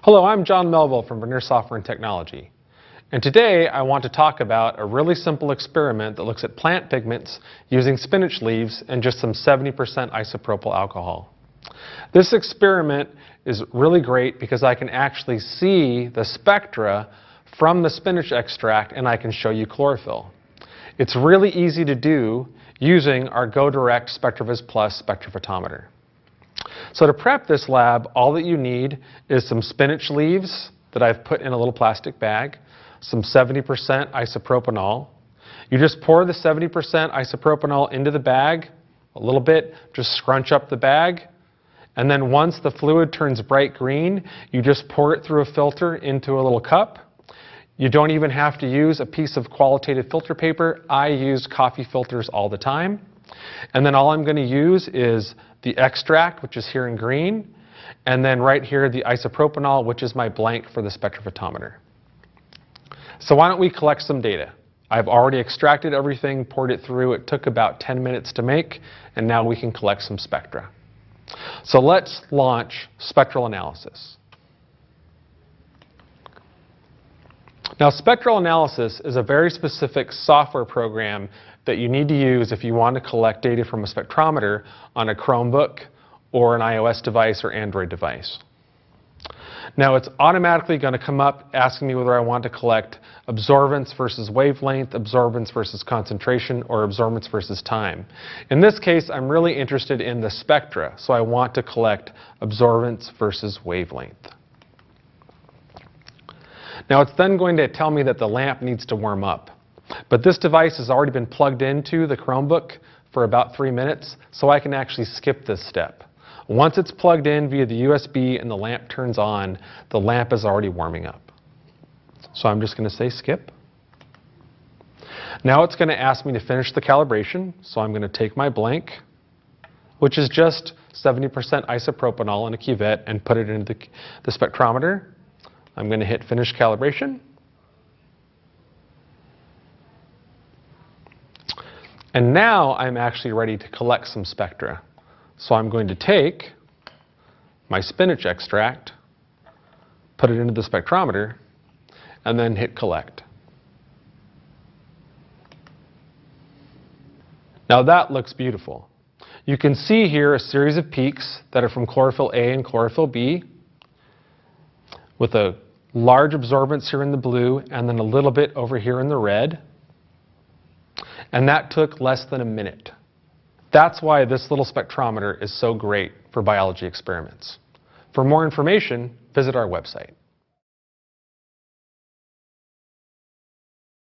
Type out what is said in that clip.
Hello, I'm John Melville from Vernier Software and Technology. And today I want to talk about a really simple experiment that looks at plant pigments using spinach leaves and just some 70% isopropyl alcohol. This experiment is really great because I can actually see the spectra from the spinach extract and I can show you chlorophyll. It's really easy to do using our Go Direct SpectraVis Plus spectrophotometer. So to prep this lab, all that you need is some spinach leaves that I've put in a little plastic bag, some 70% isopropanol. You just pour the 70% isopropanol into the bag, a little bit, just scrunch up the bag, and then once the fluid turns bright green, you just pour it through a filter into a little cup. You don't even have to use a piece of qualitative filter paper. I use coffee filters all the time. And then all I'm going to use is the extract, which is here in green, and then right here the isopropanol, which is my blank for the spectrophotometer. So why don't we collect some data? I've already extracted everything, poured it through. It took about 10 minutes to make, and now we can collect some spectra. So let's launch spectral analysis. Now, spectral analysis is a very specific software program that you need to use if you want to collect data from a spectrometer on a Chromebook or an iOS device or Android device. Now, it's automatically going to come up asking me whether I want to collect absorbance versus wavelength, absorbance versus concentration, or absorbance versus time. In this case, I'm really interested in the spectra, so I want to collect absorbance versus wavelength. Now, it's then going to tell me that the lamp needs to warm up. But this device has already been plugged into the Chromebook for about 3 minutes, so I can actually skip this step. Once it's plugged in via the USB and the lamp turns on, the lamp is already warming up. So I'm just going to say skip. Now it's going to ask me to finish the calibration, so I'm going to take my blank, which is just 70% isopropanol in a cuvette, and put it into the spectrometer. I'm going to hit finish calibration. And now I'm actually ready to collect some spectra. So I'm going to take my spinach extract, put it into the spectrometer, and then hit collect. Now that looks beautiful. You can see here a series of peaks that are from chlorophyll A and chlorophyll B, with a large absorbance here in the blue and then a little bit over here in the red. And that took less than a minute. That's why this little spectrometer is so great for biology experiments. For more information, visit our website.